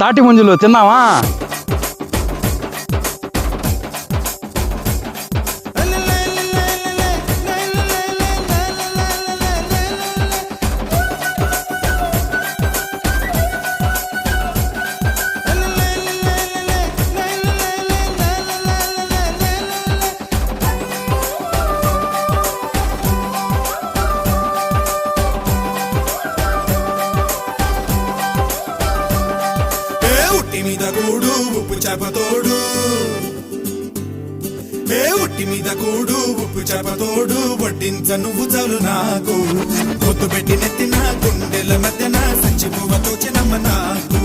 తాటి ముంజలు తిన్నావా? మీద కూడు ఉప్పు చేపతోడు, ఉట్టి మీద కూడు ఉప్పు చేపతోడు, వడ్డించ నువ్వు చాలు నాకు, పొద్దు పెట్టి నెత్తిన గుండెల మధ్యన సంచి పువ్వతో చిన్నమ్మ నాకు.